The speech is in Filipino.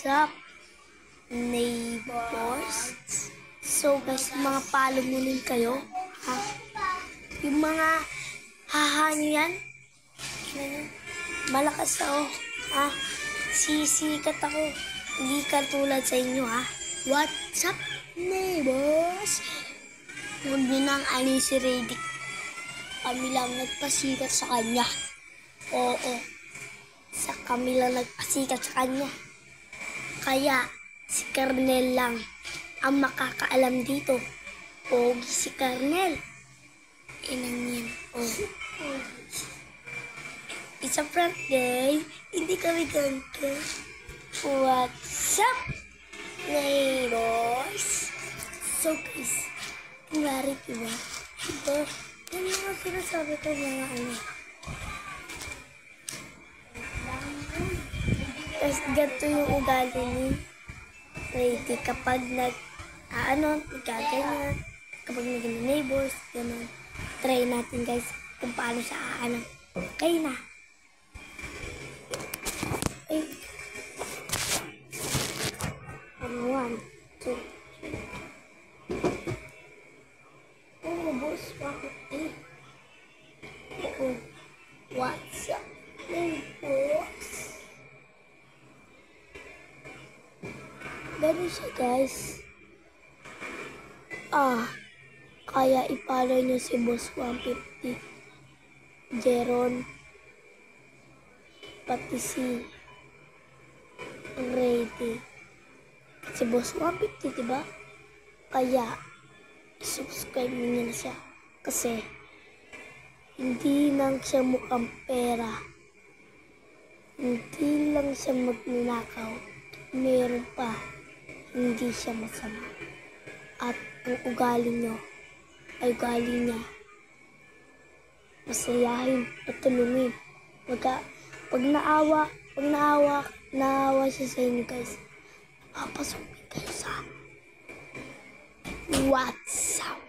What's up, neighbors? So guys, mga palumunin kayo, ha? Yung mga haha nyo yan, malakas ako, ha? Sisikat ako, hindi katulad sa inyo, ha? What's up, neighbors? Huwag nyo nang ani si Redick. Kami lang nagpasikat sa kanya. Oo. Kami lang nagpasikat sa kanya. Kaya, si Kernel lang ang makakaalam dito. Pogi si Kernel. Inang yan. Oh. It's a prank day. Hindi kami ganito. What's up, neighbors? So guys, kunwari diba? Yung mga sinasabi ko mga ano. Tapos ganito yung ugali ni Redick kapag nagkaganyan, kapag naging neighbors, gano'n. Try natin guys kung paano siya kayo na. Ay. 1, 2, 3. Oh, boss, bakit eh? Oh, what's up, neighbors? Ganun siya guys. Kaya i-follow nyo si Boss 150, Jeron, pati si Redick. Si Boss 150, diba? Kaya subscribe nyo na siya. Kasi hindi lang siya mukhang pera. Hindi lang siya magnanakaw. Meron pa. Hindi siya masama. At ang ugali nyo ay ugali niya. Masayahin, patulungin. Pag naawa siya sa inyo guys, papasukin kayo sa WhatsApp.